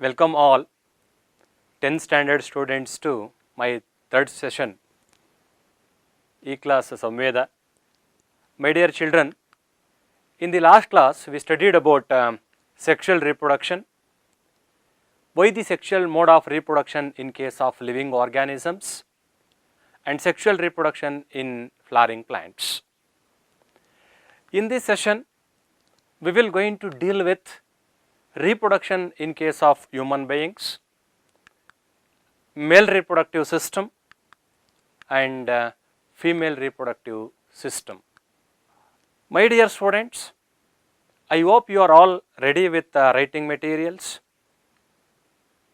Welcome all 10th standard students to my third session, E-class Samveda. My dear children, in the last class we studied about sexual reproduction, why the sexual mode of reproduction in case of living organisms and sexual reproduction in flowering plants. In this session, we will going to deal with reproduction in case of human beings, male reproductive system and female reproductive system. My dear students, I hope you are all ready with writing materials.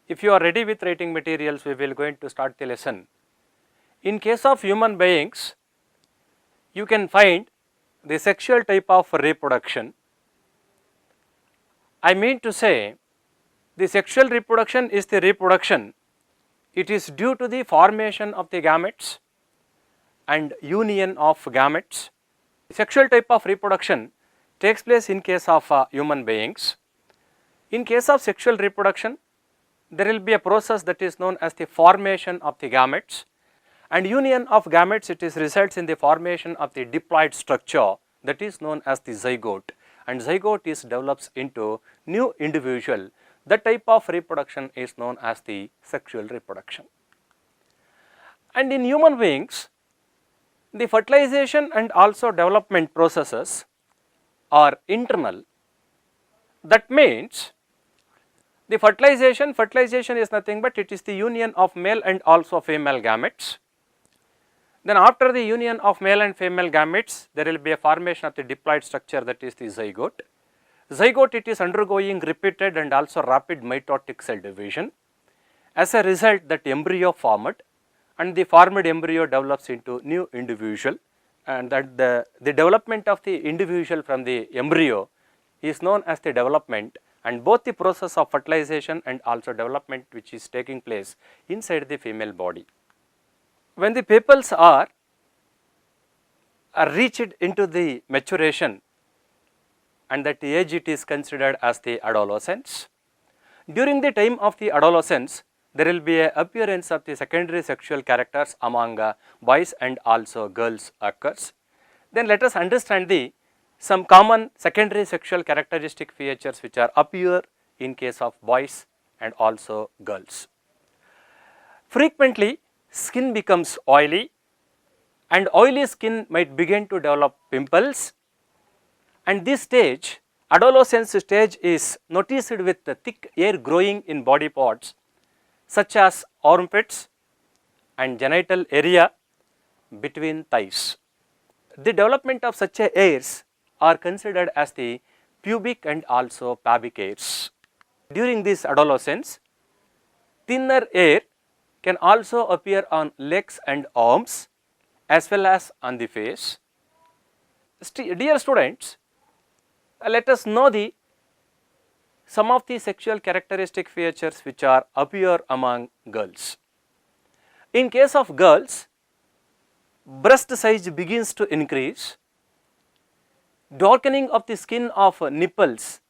If you are ready with writing materials, we will going to start the lesson. In case of human beings, you can find the sexual type of reproduction. I mean to say, the sexual reproduction is the reproduction. It is due to the formation of the gametes and union of gametes. Sexual type of reproduction takes place in case of human beings. In case of sexual reproduction, there will be a process that is known as the formation of the gametes, and union of gametes, it is results in the formation of the diploid structure that is known as the zygote, and zygote is develops into new individual. That type of reproduction is known as the sexual reproduction. And in human beings, the fertilization and also development processes are internal. That means the fertilization is nothing but it is the union of male and also female gametes. Then after the union of male and female gametes, there will be a formation of the diploid structure, that is the zygote. Zygote, it is undergoing repeated and also rapid mitotic cell division. As a result, that embryo formed, and the formed embryo develops into new individual, and that the development of the individual from the embryo is known as the development, and both the process of fertilization and also development which is taking place inside the female body. When the peoples are reached into the maturation, and that age it is considered as the adolescence. During the time of the adolescence, there will be a appearance of the secondary sexual characters among boys and also girls occurs. Then let us understand some common secondary sexual characteristic features which are appear in case of boys and also girls. Frequently, skin becomes oily, and oily skin might begin to develop pimples, and this stage, adolescence stage, is noticed with the thick hair growing in body parts such as armpits and genital area between thighs. The development of such hairs are considered as the pubic and also pubic hairs. During this adolescence, thinner hair can also appear on legs and arms as well as on the face. Dear students, let us know some of the sexual characteristic features which are appear among girls. In case of girls, breast size begins to increase, darkening of the skin of nipples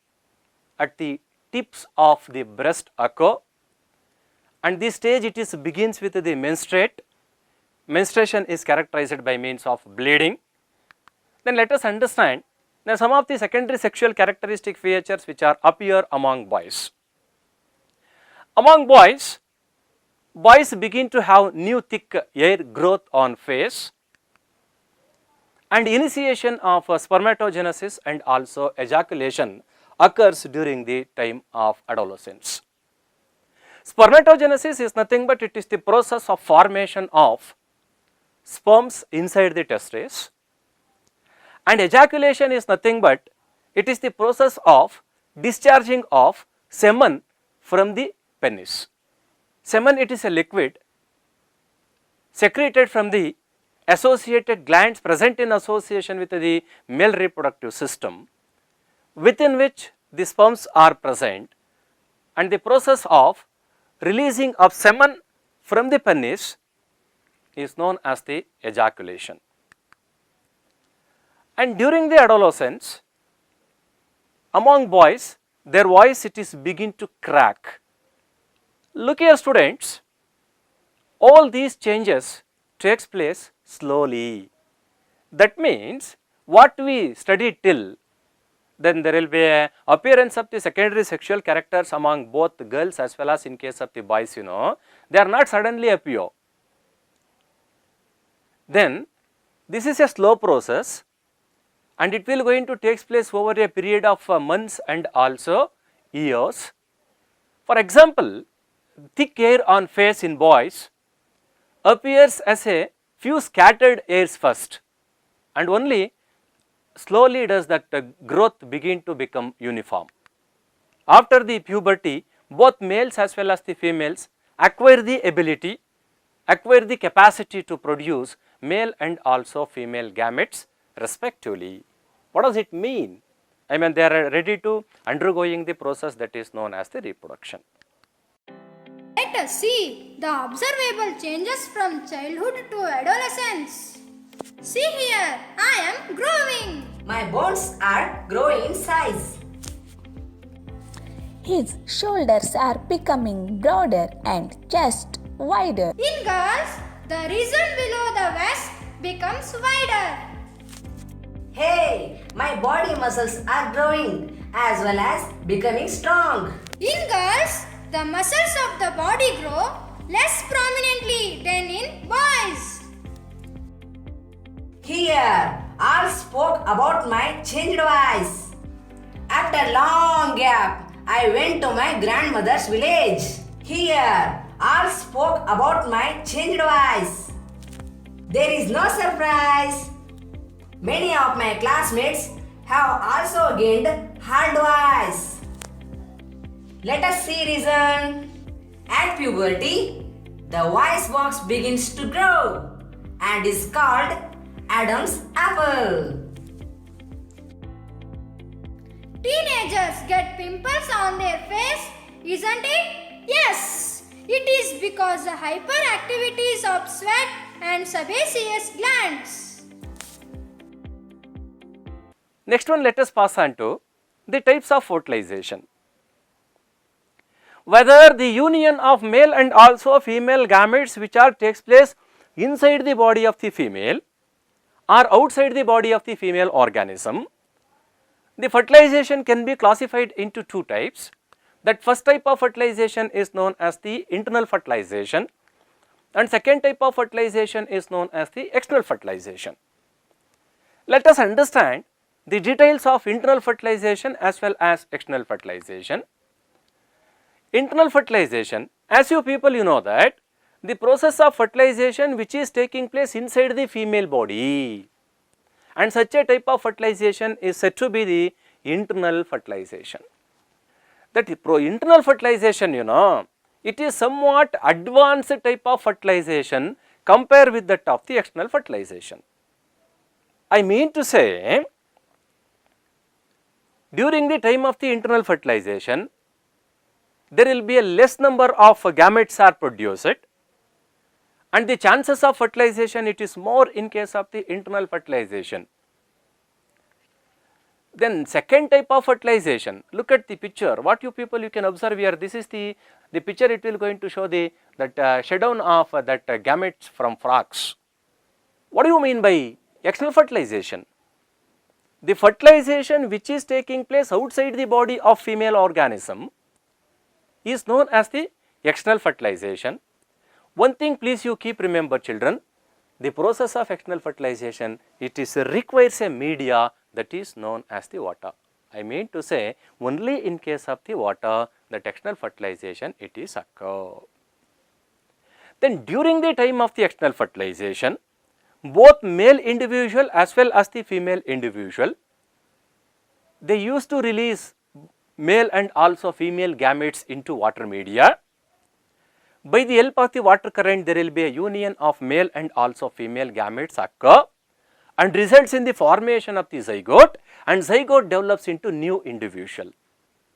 at the tips of the breast occur, and this stage it is begins with the menstruate. Menstruation is characterized by means of bleeding. Then let us understand now some of the secondary sexual characteristic features which are appear among boys. Among boys, boys begin to have new thick hair growth on face, and initiation of spermatogenesis and also ejaculation occurs during the time of adolescence. Spermatogenesis is nothing but it is the process of formation of sperms inside the testes, and ejaculation is nothing but it is the process of discharging of semen from the penis. Semen, it is a liquid secreted from the associated glands present in association with the male reproductive system, within which the sperms are present, and the process of releasing of semen from the penis is known as the ejaculation. And during the adolescence, among boys, their voice it is begin to crack, Look here students, all these changes takes place slowly. That means what we studied till, then there will be a appearance of the secondary sexual characters among both girls as well as in case of the boys, they are not suddenly appear. Then this is a slow process and it will going to take place over a period of months and also years. For example, thick hair on face in boys appears as a few scattered hairs first, and only slowly does that growth begin to become uniform. After the puberty, both males as well as the females acquire the ability, acquire the capacity to produce male and also female gametes respectively. What does it mean? I mean, they are ready to undergoing the process that is known as the reproduction. Let us see the observable changes from childhood to adolescence. See here, I am growing. My bones are growing in size. His shoulders are becoming broader and chest wider. In girls, the region below the waist becomes wider. Hey, my body muscles are growing as well as becoming strong. In girls, the muscles of the body grow less prominently than in boys. Here, all spoke about my changed voice. After long gap, I went to my grandmother's village. Here, all spoke about my changed voice. There is no surprise. Many of my classmates have also gained hard voice. Let us see reason. At puberty, the voice box begins to grow and is called Adam's apple. Teenagers get pimples on their face, isn't it? Yes, it is because the hyperactivities of sweat and sebaceous glands. Next one, let us pass on to the types of fertilization. Whether the union of male and also female gametes which are takes place inside the body of the female or outside the body of the female organism, the fertilization can be classified into two types. That first type of fertilization is known as the internal fertilization and second type of fertilization is known as the external fertilization. Let us understand the details of internal fertilization as well as external fertilization. Internal fertilization, as you people you know that the process of fertilization which is taking place inside the female body, and such a type of fertilization is said to be the internal fertilization. That internal fertilization, it is somewhat advanced type of fertilization compared with that of the external fertilization. I mean to say, during the time of the internal fertilization, there will be a less number of gametes are produced and the chances of fertilization it is more in case of the internal fertilization. Then second type of fertilization, look at the picture, what you people you can observe here, this is the picture, it will going to show the shutdown of that gametes from frogs. What do you mean by external fertilization? The fertilization which is taking place outside the body of female organism is known as the external fertilization. One thing please you keep remember children, the process of external fertilization, it is requires a media that is known as the water. I mean to say only in case of the water that external fertilization it is occur. Then during the time of the external fertilization, both male individual as well as the female individual, they used to release male and also female gametes into water media. By the help of the water current, there will be a union of male and also female gametes occur and results in the formation of the zygote, and zygote develops into new individual.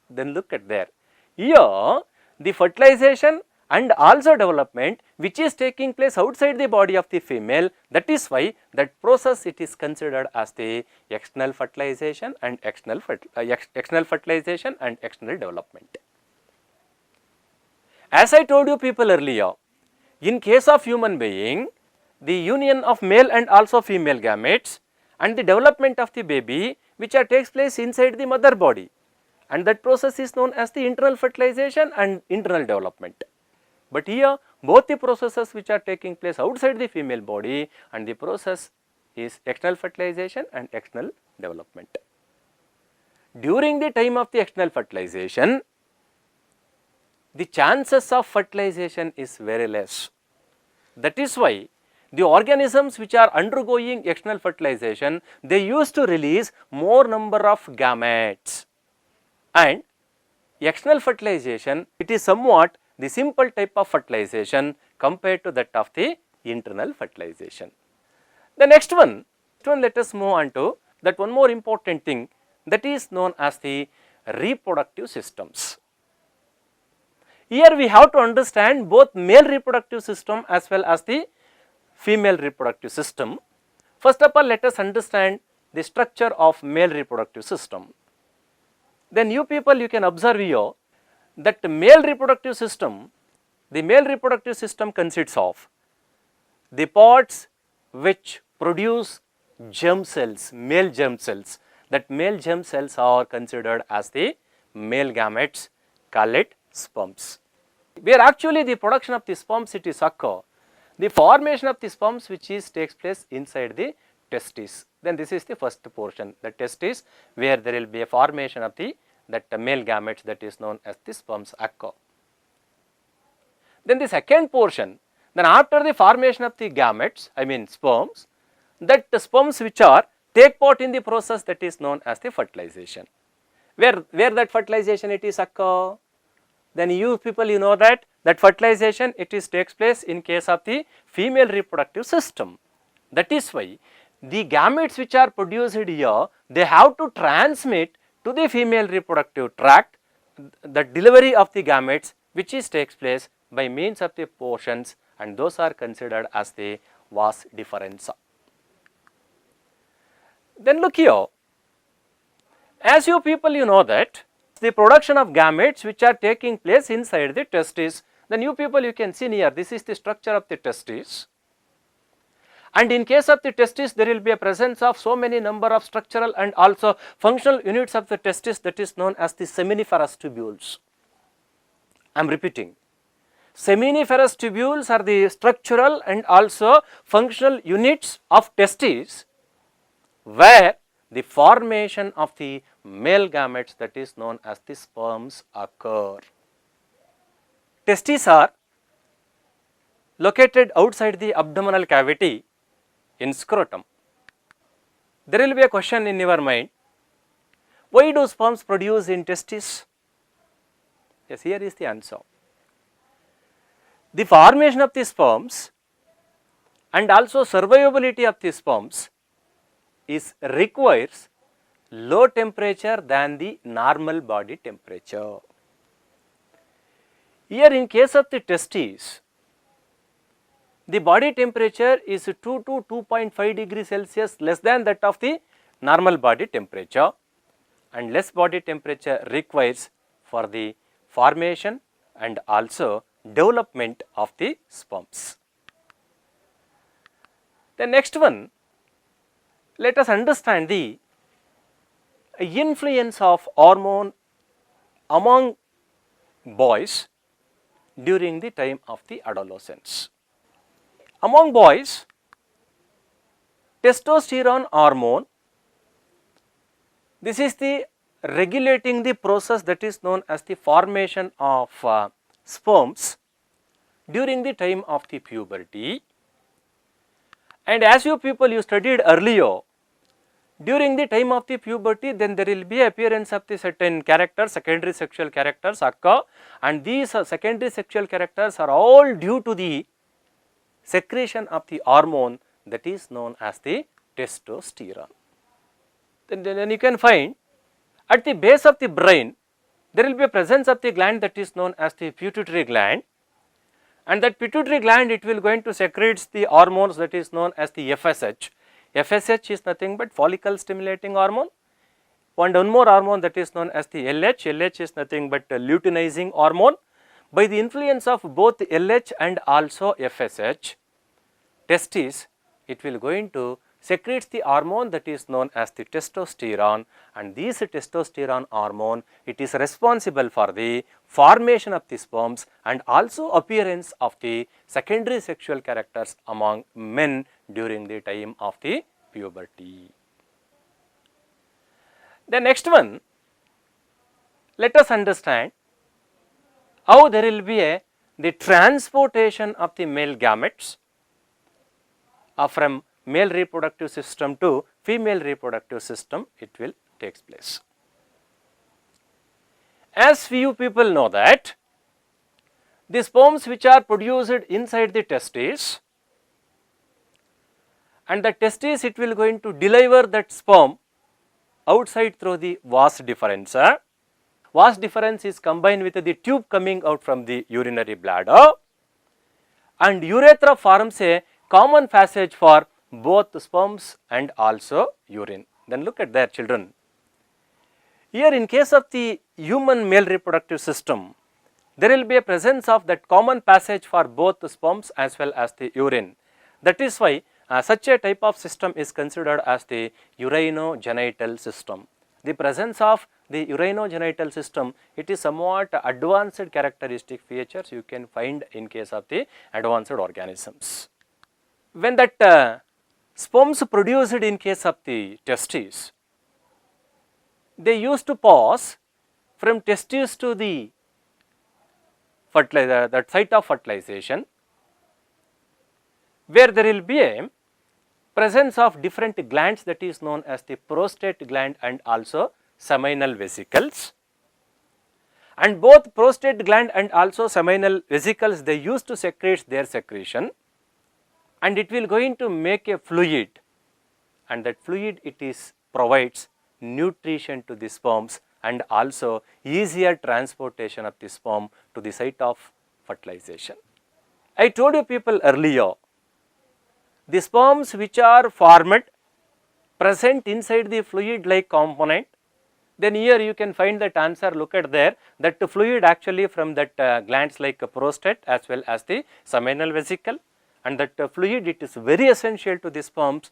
Then look at there. Here the fertilization and also development which is taking place outside the body of the female, that is why that process it is considered as the external fertilization and external fertilization and external development. As I told you people earlier, in case of human being, the union of male and also female gametes and the development of the baby which takes place inside the mother body, and that process is known as the internal fertilization and internal development. But here both the processes which are taking place outside the female body and the process is external fertilization and external development. During the time of the external fertilization, the chances of fertilization is very less. That is why the organisms which are undergoing external fertilization, they used to release more number of gametes, and external fertilization, it is somewhat the simple type of fertilization compared to that of the internal fertilization. The next one let us move on to that one more important thing, that is known as the reproductive systems. Here we have to understand both male reproductive system as well as the female reproductive system. First of all, let us understand the structure of male reproductive system. Then you people, you can observe here that the male reproductive system consists of the parts which produce germ cells, male germ cells. That male germ cells are considered as the male gametes, call it sperms. Where actually the production of the sperms it is occur, the formation of the sperms which takes place inside the testis. Then this is the first portion, the testis, where there will be a formation of the male gametes, that is known as the sperms occur. Then the second portion, then after the formation of the gametes, I mean sperms, that the sperms which take part in the process that is known as the fertilization. Where that fertilization it is occur? Then you people, you know that fertilization it is takes place in case of the female reproductive system. That is why the gametes which are produced here, they have to transmit to the female reproductive tract the delivery of the gametes which takes place by means of the portions, and those are considered as the vas deferens. Then look here, as you people you know that the production of gametes which are taking place inside the testis, then you people you can see here, this is the structure of the testis, and in case of the testis there will be a presence of so many number of structural and also functional units of the testis, that is known as the seminiferous tubules. I am repeating, seminiferous tubules are the structural and also functional units of testis where the formation of the male gametes, that is known as the sperms, occur. Testes are located outside the abdominal cavity in scrotum. There will be a question in your mind, why do sperms produce in testes? Yes, here is the answer. The formation of the sperms and also survivability of the sperms requires low temperature than the normal body temperature. Here in case of the testes, the body temperature is 2 to 2.5 degrees Celsius less than that of the normal body temperature, and less body temperature requires for the formation and also development of the sperms. The next one, let us understand the influence of hormone among boys during the time of the adolescence. Among boys, testosterone hormone, this is the regulating the process that is known as the formation of sperms during the time of the puberty. And as you people you studied earlier, during the time of the puberty, then there will be appearance of the certain characters, secondary sexual characters occur, and these secondary sexual characters are all due to the secretion of the hormone that is known as the testosterone. Then you can find at the base of the brain there will be a presence of the gland that is known as the pituitary gland, and that pituitary gland it will going to secrete the hormones that is known as the FSH. FSH is nothing but follicle stimulating hormone, and one more hormone that is known as the LH. LH is nothing but luteinizing hormone. by the influence of both LH and also FSH, testis, it will going to secretes the hormone that is known as the testosterone, and this testosterone hormone, it is responsible for the formation of the sperms and also appearance of the secondary sexual characters among men during the time of the puberty. The next one, let us understand how there will be the transportation of the male gametes from male reproductive system to female reproductive system, it will takes place. As few people know that the sperms which are produced inside the testes, and the testis, it will going to deliver that sperm outside through the vas deferens. Vas deferens is combined with the tube coming out from the urinary bladder, and urethra forms a common passage for both sperms and also urine. Then look at their children. Here in case of the human male reproductive system, there will be a presence of that common passage for both the sperms as well as the urine. That is why such a type of system is considered as the urinogenital system. The presence of the urinogenital system, it is somewhat advanced characteristic features you can find in case of the advanced organisms. When that sperms produced in case of the testes, they used to pass from testes to the fertilizer, that site of fertilization, where there will be a presence of different glands that is known as the prostate gland and also seminal vesicles. And both prostate gland and also seminal vesicles, they used to secrete their secretion, and it will going to make a fluid, and that fluid it is provides nutrition to the sperms and also easier transportation of the sperm to the site of fertilization. I told you people earlier, the sperms which are formed present inside the fluid like component, then here you can find that answer. Look at there, that the fluid actually from that glands like prostate as well as the seminal vesicle, and that fluid it is very essential to the sperms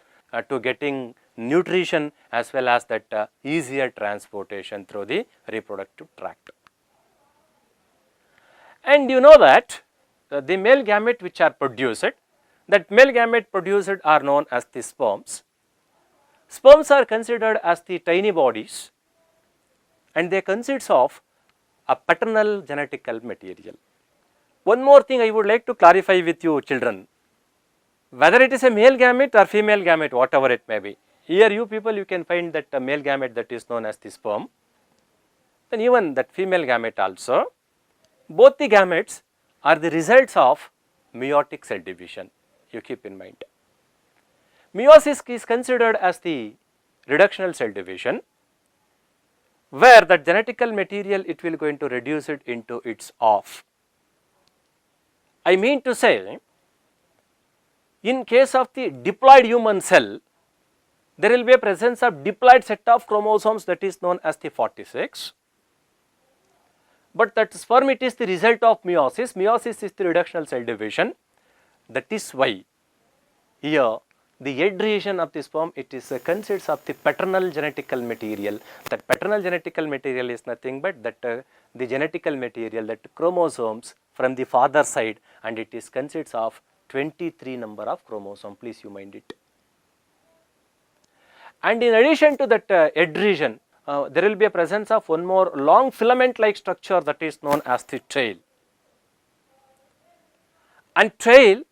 to getting nutrition as well as that easier transportation through the reproductive tract. And you know that the male gamete which are produced, that male gamete produced are known as the sperms. Sperms are considered as the tiny bodies, and they consist of a paternal genetical material. One more thing I would like to clarify with you children, whether it is a male gamete or female gamete, whatever it may be, here you people you can find that a male gamete that is known as the sperm, then even that female gamete also, both the gametes are the results of meiotic cell division, you keep in mind. Meiosis is considered as the reductional cell division, where that genetical material it will going to reduce it into its half. I mean to say, in case of the diploid human cell, there will be a presence of diploid set of chromosomes that is known as the 46, but that sperm it is the result of meiosis. Meiosis is the reductional cell division. That is why here the head region of the sperm it is consists of the paternal genetical material. That paternal genetical material is nothing but that the genetical material, that chromosomes from the father side, and it is consists of 23 number of chromosomes, please you mind it. And in addition to that head region, there will be a presence of one more long filament like structure that is known as the tail. And tail,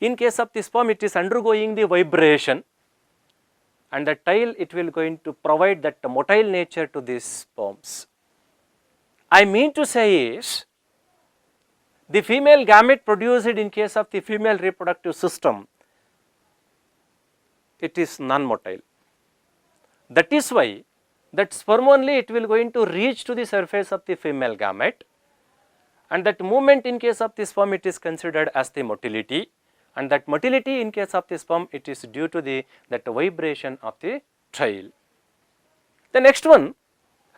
in case of the sperm, it is undergoing the vibration, and the tail it will going to provide that motile nature to these sperms. I mean to say is, the female gamete produced in case of the female reproductive system, it is non-motile. That is why that sperm only it will going to reach to the surface of the female gamete, and that movement in case of the sperm it is considered as the motility, and that motility in case of the sperm it is due to the that vibration of the tail. The next one,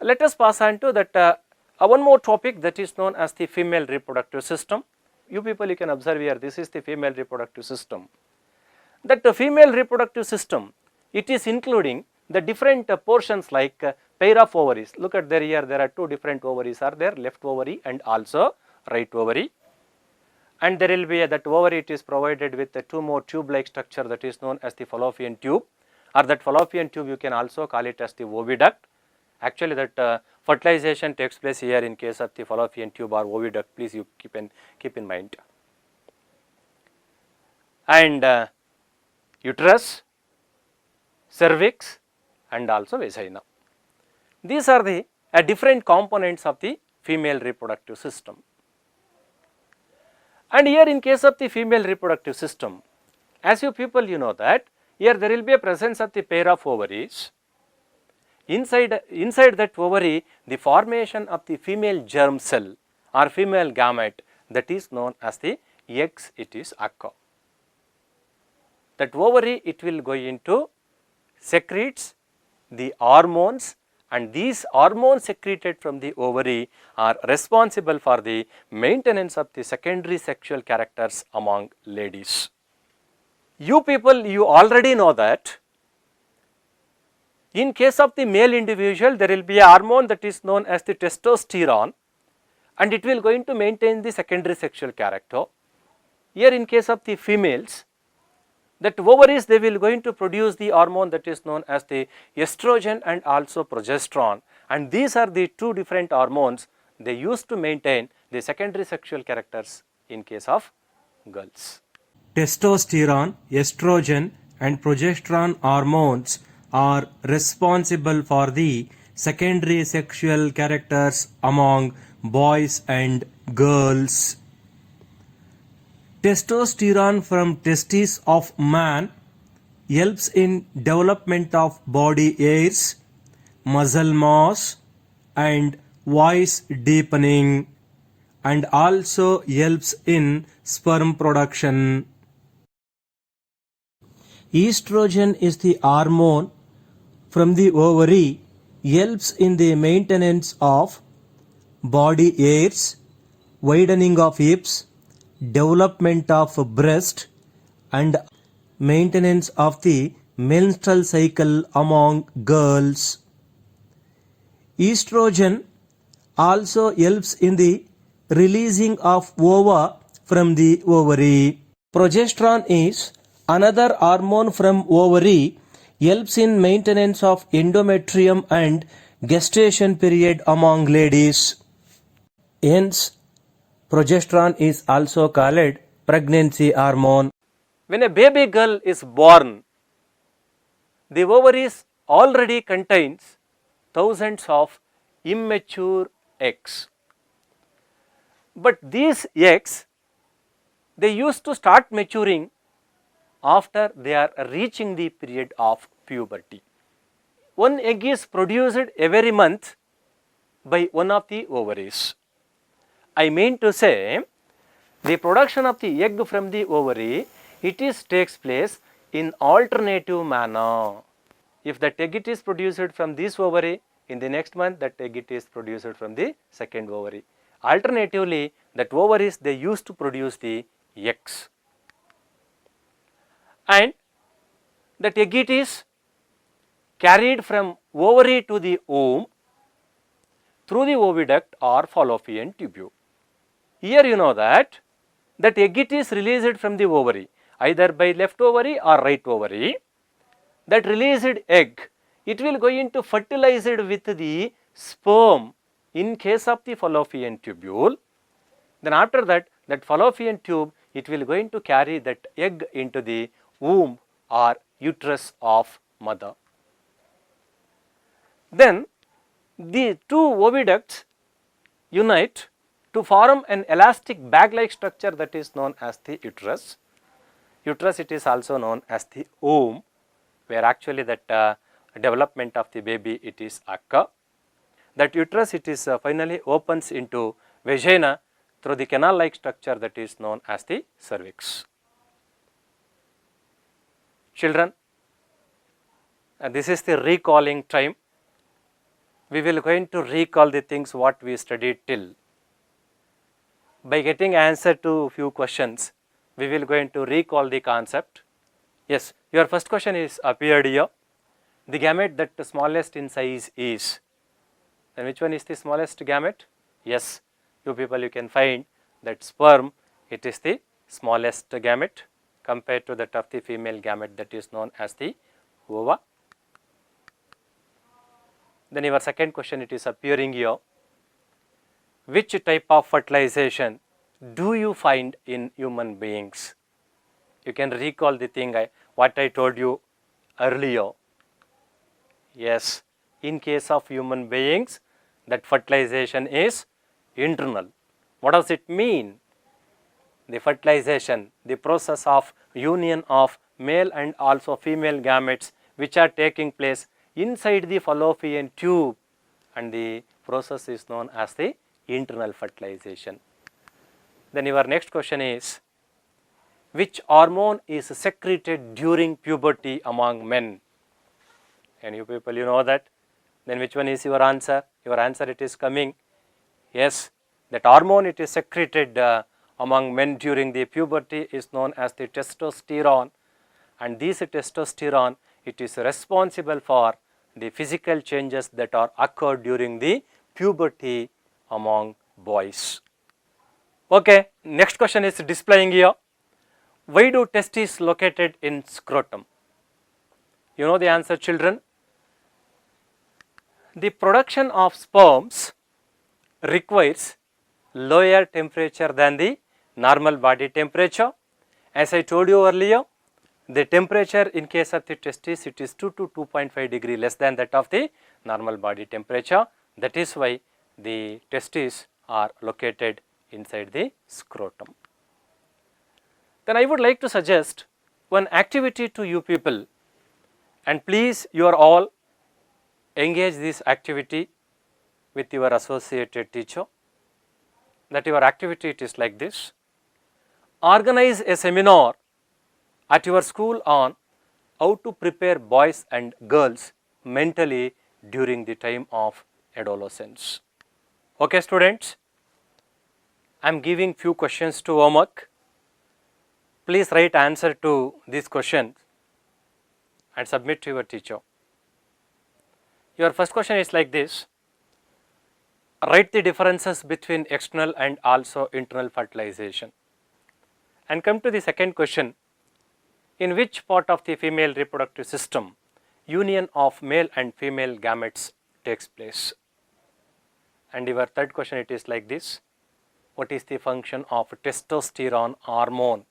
let us pass on to that One more topic that is known as the female reproductive system. You people, you can observe here, this is the female reproductive system. That the female reproductive system, it is including the different portions like pair of ovaries. Look at there, here there are two different ovaries are there, left ovary and also right ovary. And there will be that ovary, it is provided with the two more tube like structure that is known as the fallopian tube, or that fallopian tube you can also call it as the oviduct. Actually that fertilization takes place here in case of the fallopian tube or oviduct, please you keep in mind. And uterus, cervix and also vagina. These are the different components of the female reproductive system. And here in case of the female reproductive system, as you people you know that here there will be a presence of the pair of ovaries. Inside that ovary, the formation of the female germ cell or female gamete, that is known as the eggs, it is occur. That ovary, it will go into secretes the hormones, and these hormones secreted from the ovary are responsible for the maintenance of the secondary sexual characters among ladies. You people, you already know that in case of the male individual, there will be a hormone that is known as the testosterone, and it will going to maintain the secondary sexual character. Here in case of the females, that ovaries, they will going to produce the hormone that is known as the estrogen and also progesterone, and these are the two different hormones they use to maintain the secondary sexual characters in case of girls. Testosterone, estrogen and progesterone hormones are responsible for the secondary sexual characters among boys and girls. Testosterone from testes of man helps in development of body hairs, muscle mass and voice deepening, and also helps in sperm production. Estrogen is the hormone from the ovary, helps in the maintenance of body hairs, widening of hips, development of breast and maintenance of the menstrual cycle among girls. Estrogen also helps in the releasing of ova from the ovary. Progesterone is another hormone from ovary, helps in maintenance of endometrium and gestation period among ladies. Hence, progesterone is also called pregnancy hormone. When a baby girl is born, the ovaries already contains thousands of immature eggs. But these eggs, they used to start maturing after they are reaching the period of puberty. One egg is produced every month by one of the ovaries. I mean to say, the production of the egg from the ovary, takes place in alternative manner. If that egg it is produced from this ovary, in the next month that egg it is produced from the second ovary. Alternatively, that ovaries, they used to produce the eggs. And that egg it is carried from ovary to the womb through the oviduct or fallopian tube. Here you know that egg it is released from the ovary either by left ovary or right ovary. That released egg, it will go into fertilized with the sperm in case of the fallopian tubule. Then after that, that fallopian tube, it will going to carry that egg into the womb or uterus of mother. Then the two oviducts unite to form an elastic bag-like structure that is known as the uterus. Uterus, it is also known as the womb, where actually that development of the baby it is occur. That uterus, it is finally opens into vagina through the canal-like structure that is known as the cervix. Children, this is the recalling time. we will going to recall the things what we studied till. By getting answer to few questions, we will going to recall the concept. Yes, your first question is appeared here. The gamete that the smallest in size is. Then which one is the smallest gamete? Yes, you people you can find that sperm, it is the smallest gamete compared to that of the female gamete that is known as the ova. Then your second question, it is appearing here. Which type of fertilization do you find in human beings? You can recall the thing what I told you earlier. Yes, in case of human beings, that fertilization is internal. What does it mean? The fertilization, the process of union of male and also female gametes which are taking place inside the fallopian tube, and the process is known as the internal fertilization. Then your next question is, which hormone is secreted during puberty among men? And you people you know that. Then which one is your answer? Your answer it is coming. Yes, that hormone it is secreted among men during the puberty is known as the testosterone, and this testosterone it is responsible for the physical changes that are occurred during the puberty among boys. Okay, next question is displaying here. Why do testes located in scrotum? You know the answer, children. The production of sperms requires lower temperature than the normal body temperature. As I told you earlier, the temperature in case of the testis it is 2 to 2.5 degree less than that of the normal body temperature. That is why the testes are located inside the scrotum. Then I would like to suggest one activity to you people, and please you are all engage this activity with your associated teacher. That your activity it is like this. Organize a seminar at your school on how to prepare boys and girls mentally during the time of adolescence. Okay students, I am giving few questions to homework. Please write answer to these questions and submit to your teacher. Your first question is like this. Write the differences between external and also internal fertilization. And come to the second question. In which part of the female reproductive system union of male and female gametes takes place? And your third question it is like this. What is the function of testosterone hormone?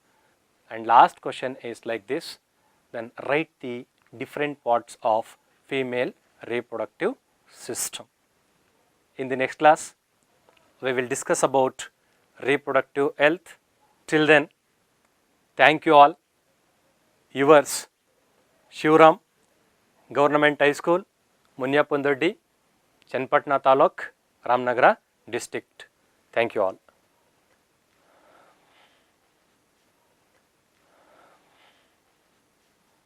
And last question is like this. Then write the different parts of female reproductive system. In the next class, we will discuss about reproductive health. Till then, thank you all. Yours, Shivram, Government High School, Munyapundurdi, Chenpatna Taluk, Ramnagara District. Thank you all.